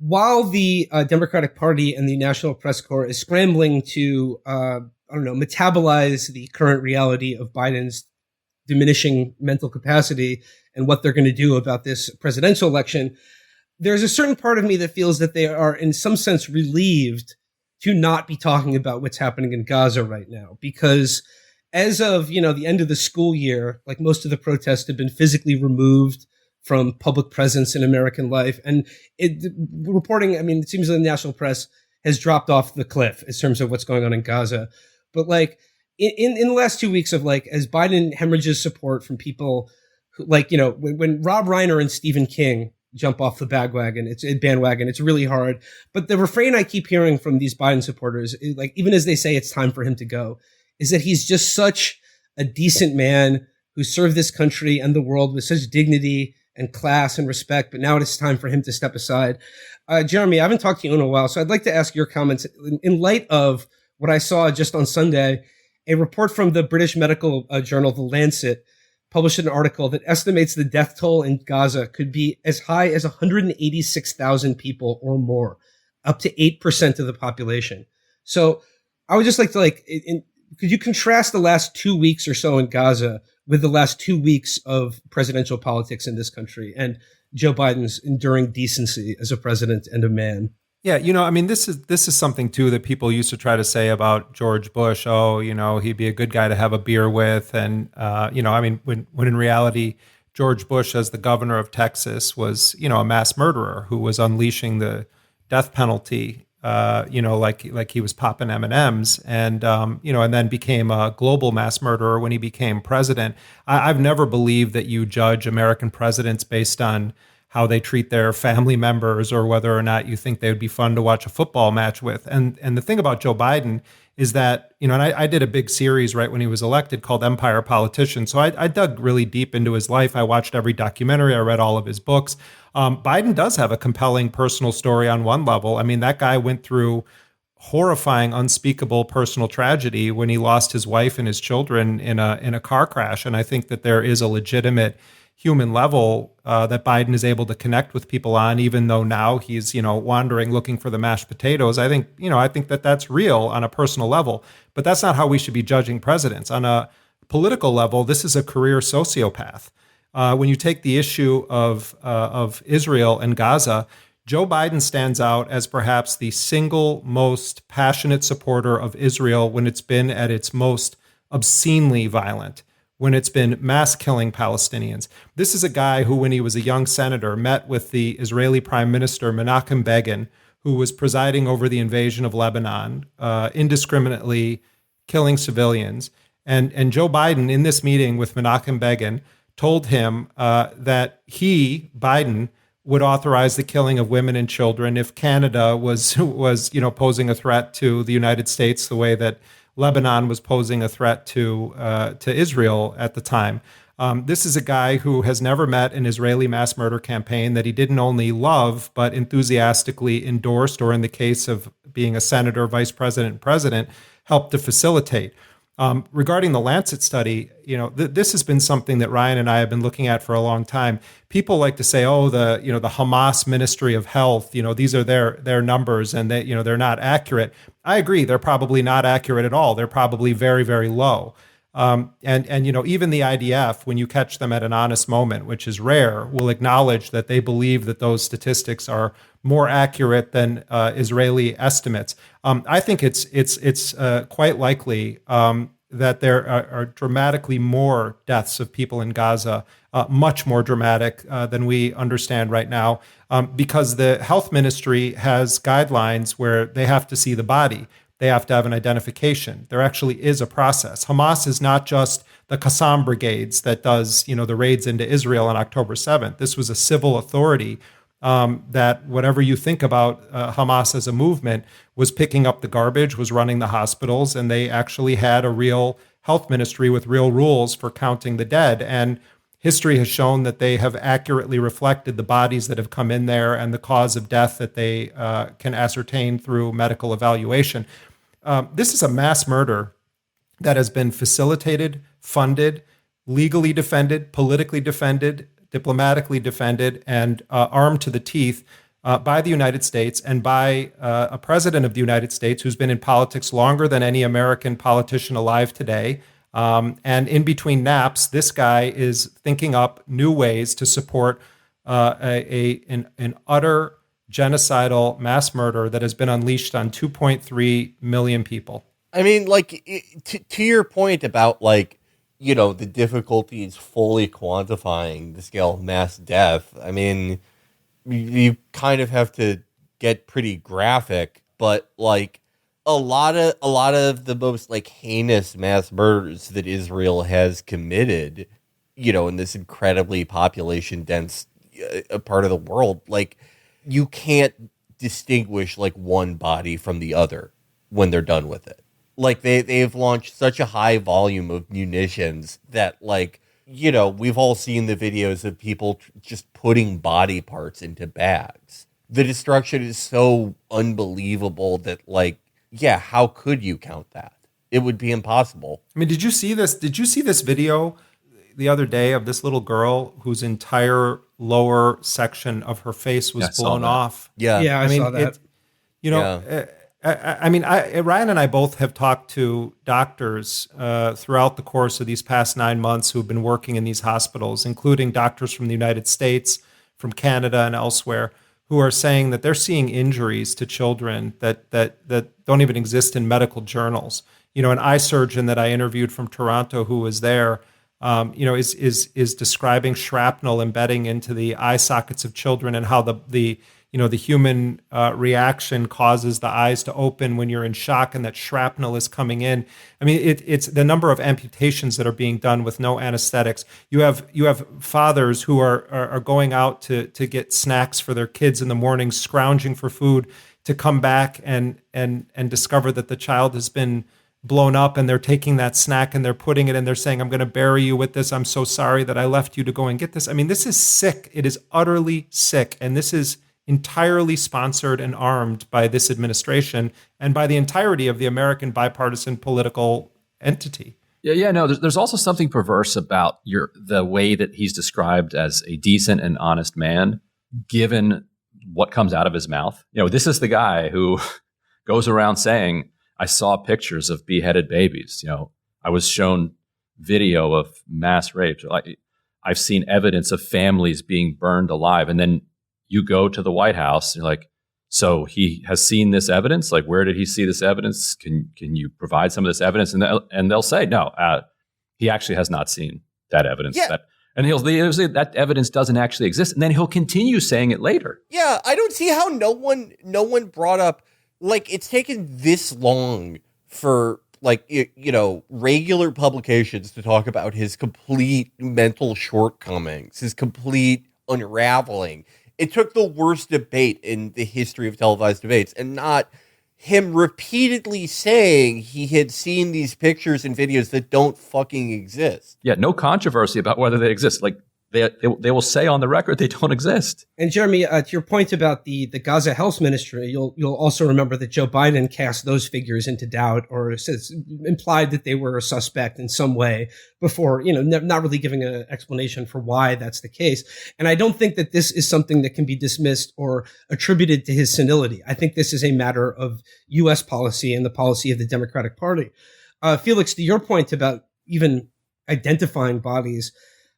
while the Democratic Party and the National Press Corps is scrambling to, metabolize the current reality of Biden's diminishing mental capacity and what they're going to do about this presidential election, there's a certain part of me that feels that they are in some sense relieved to not be talking about what's happening in Gaza right now, because as of, the end of the school year, like most of the protests have been physically removed from public presence in American life. And reporting, it seems the national press has dropped off the cliff in terms of what's going on in Gaza. But like in the last 2 weeks of as Biden hemorrhages support from people who, when Rob Reiner and Stephen King jump off the bandwagon, it's really hard. But the refrain I keep hearing from these Biden supporters, even as they say it's time for him to go, is that he's just such a decent man who served this country and the world with such dignity and class and respect, but now it's time for him to step aside. Jeremy, I haven't talked to you in a while, so I'd like to ask your comments in light of what I saw just on Sunday. A report from the British medical journal, The Lancet, published an article that estimates the death toll in Gaza could be as high as 186,000 people or more, up to 8% of the population. So I would just like to could you contrast the last 2 weeks or so in Gaza with the last 2 weeks of presidential politics in this country and Joe Biden's enduring decency as a president and a man? Yeah, this is something too that people used to try to say about George Bush. Oh, he'd be a good guy to have a beer with, and when in reality, George Bush, as the governor of Texas, was a mass murderer who was unleashing the death penalty. Like he was popping M&Ms, and then became a global mass murderer when he became president. I've never believed that you judge American presidents based on how they treat their family members or whether or not you think they would be fun to watch a football match with. And the thing about Joe Biden is that, and I did a big series right when he was elected called Empire Politician. So I dug really deep into his life. I watched every documentary. I read all of his books. Biden does have a compelling personal story on one level. That guy went through horrifying, unspeakable personal tragedy when he lost his wife and his children in a car crash. And I think that there is a legitimate human level that Biden is able to connect with people on, even though now he's, wandering looking for the mashed potatoes. I think that that's real on a personal level, but that's not how we should be judging presidents. On a political level, this is a career sociopath. When you take the issue of Israel and Gaza, Joe Biden stands out as perhaps the single most passionate supporter of Israel when it's been at its most obscenely violent, when it's been mass killing Palestinians. This is a guy who, when he was a young senator, met with the Israeli Prime Minister Menachem Begin, who was presiding over the invasion of Lebanon, indiscriminately killing civilians. And Joe Biden, in this meeting with Menachem Begin, told him that he, Biden, would authorize the killing of women and children if Canada was posing a threat to the United States the way that Lebanon was posing a threat to Israel at the time. This is a guy who has never met an Israeli mass murder campaign that he didn't only love, but enthusiastically endorsed, or in the case of being a senator, vice president, and president, helped to facilitate. Regarding the Lancet study, this has been something that Ryan and I have been looking at for a long time. People like to say, "Oh, the Hamas Ministry of Health, these are their numbers, and they're not accurate." I agree; they're probably not accurate at all. They're probably very, very low. And even the IDF, when you catch them at an honest moment, which is rare, will acknowledge that they believe that those statistics are more accurate than Israeli estimates. I think it's quite likely that there are dramatically more deaths of people in Gaza, much more dramatic than we understand right now, because the health ministry has guidelines where they have to see the body. They have to have an identification. There actually is a process. Hamas is not just the Qassam brigades that does, the raids into Israel on October 7th. This was a civil authority that, whatever you think about Hamas as a movement, was picking up the garbage, was running the hospitals, and they actually had a real health ministry with real rules for counting the dead. And history has shown that they have accurately reflected the bodies that have come in there and the cause of death that they can ascertain through medical evaluation. This is a mass murder that has been facilitated, funded, legally defended, politically defended, diplomatically defended, and armed to the teeth by the United States and by a president of the United States who's been in politics longer than any American politician alive today. And in between naps, this guy is thinking up new ways to support an utter genocidal mass murder that has been unleashed on 2.3 million people. I mean, like, to your point about, like, the difficulties fully quantifying the scale of mass death, I mean, you kind of have to get pretty graphic, but, like, a lot of the most, like, heinous mass murders that Israel has committed, in this incredibly population dense part of the world, like, you can't distinguish, like, one body from the other when they're done with it. Like, they've launched such a high volume of munitions that, like, we've all seen the videos of people just putting body parts into bags. The destruction is so unbelievable that, like, yeah, how could you count that? It would be impossible. I mean, did you see this? Did you see this video the other day of this little girl whose entire lower section of her face was blown off? Yeah. Yeah, I saw that. Ryan and I both have talked to doctors throughout the course of these past 9 months who've been working in these hospitals, including doctors from the United States, from Canada, and elsewhere, who are saying that they're seeing injuries to children that don't even exist in medical journals. An eye surgeon that I interviewed from Toronto who was there, is describing shrapnel embedding into the eye sockets of children and how the human reaction causes the eyes to open when you're in shock, and that shrapnel is coming in. I mean, it's the number of amputations that are being done with no anesthetics. You have fathers who are going out to get snacks for their kids in the morning, scrounging for food, to come back and discover that the child has been blown up, and they're taking that snack and they're putting it and they're saying, "I'm going to bury you with this. I'm so sorry that I left you to go and get this." I mean, this is sick. It is utterly sick, and this is entirely sponsored and armed by this administration and by the entirety of the American bipartisan political entity. Yeah, no. There's also something perverse about the way that he's described as a decent and honest man, given what comes out of his mouth. This is the guy who goes around saying, "I saw pictures of beheaded babies. I was shown video of mass rapes. I've seen evidence of families being burned alive." And then you go to the White House, and you're like, "So he has seen this evidence? Like, where did he see this evidence? Can you provide some of this evidence?" And they'll say, "No, he actually has not seen that evidence." Yeah. And he'll say that evidence doesn't actually exist. And then he'll continue saying it later. Yeah, I don't see how no one brought up, like, it's taken this long for, like, regular publications to talk about his complete mental shortcomings, his complete unraveling. It took the worst debate in the history of televised debates, and not him repeatedly saying he had seen these pictures and videos that don't fucking exist. Yeah, no controversy about whether they exist. Like, they will say on the record they don't exist. And Jeremy, to your point about the Gaza Health Ministry, you'll also remember that Joe Biden cast those figures into doubt, or implied that they were a suspect in some way before, not really giving an explanation for why that's the case. And I don't think that this is something that can be dismissed or attributed to his senility. I think this is a matter of U.S. policy and the policy of the Democratic Party. Felix, to your point about even identifying bodies,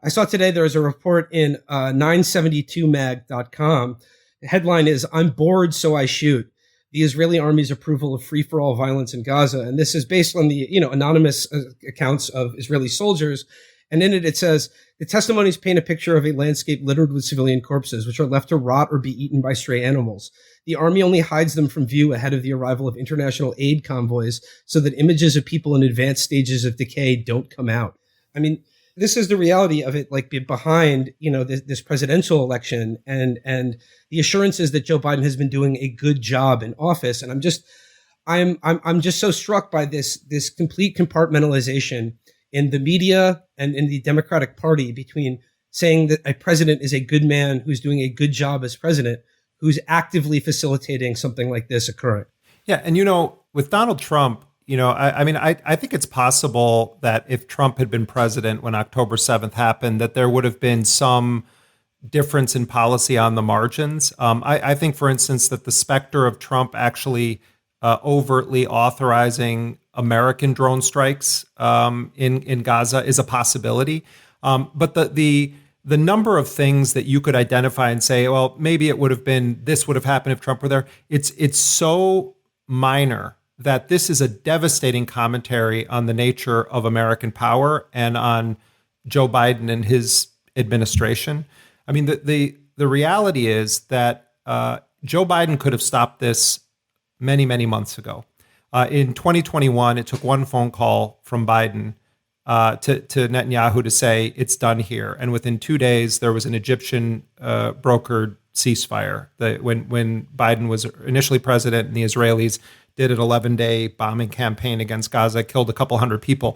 I saw today there was a report in 972mag.com. The headline is, "I'm bored, so I shoot. The Israeli army's approval of free-for-all violence in Gaza." And this is based on the anonymous accounts of Israeli soldiers. And in it says, "The testimonies paint a picture of a landscape littered with civilian corpses, which are left to rot or be eaten by stray animals. The army only hides them from view ahead of the arrival of international aid convoys so that images of people in advanced stages of decay don't come out." I mean, this is the reality of it, like, behind, this presidential election and the assurances that Joe Biden has been doing a good job in office. And I'm just so struck by this complete compartmentalization in the media and in the Democratic Party between saying that a president is a good man who's doing a good job as president, who's actively facilitating something like this occurring. Yeah. And, with Donald Trump, I think it's possible that if Trump had been president when October 7th happened, that there would have been some difference in policy on the margins. I think, for instance, that the specter of Trump actually overtly authorizing American drone strikes in Gaza is a possibility. But the number of things that you could identify and say, well, maybe it would have been, this would have happened if Trump were there. It's so minor that this is a devastating commentary on the nature of American power and on Joe Biden and his administration. I mean, the reality is that Joe Biden could have stopped this many, many months ago. In 2021, it took one phone call from Biden to Netanyahu to say it's done here. And within 2 days, there was an Egyptian brokered ceasefire. When Biden was initially president and the Israelis did an 11-day bombing campaign against Gaza, killed a couple hundred people.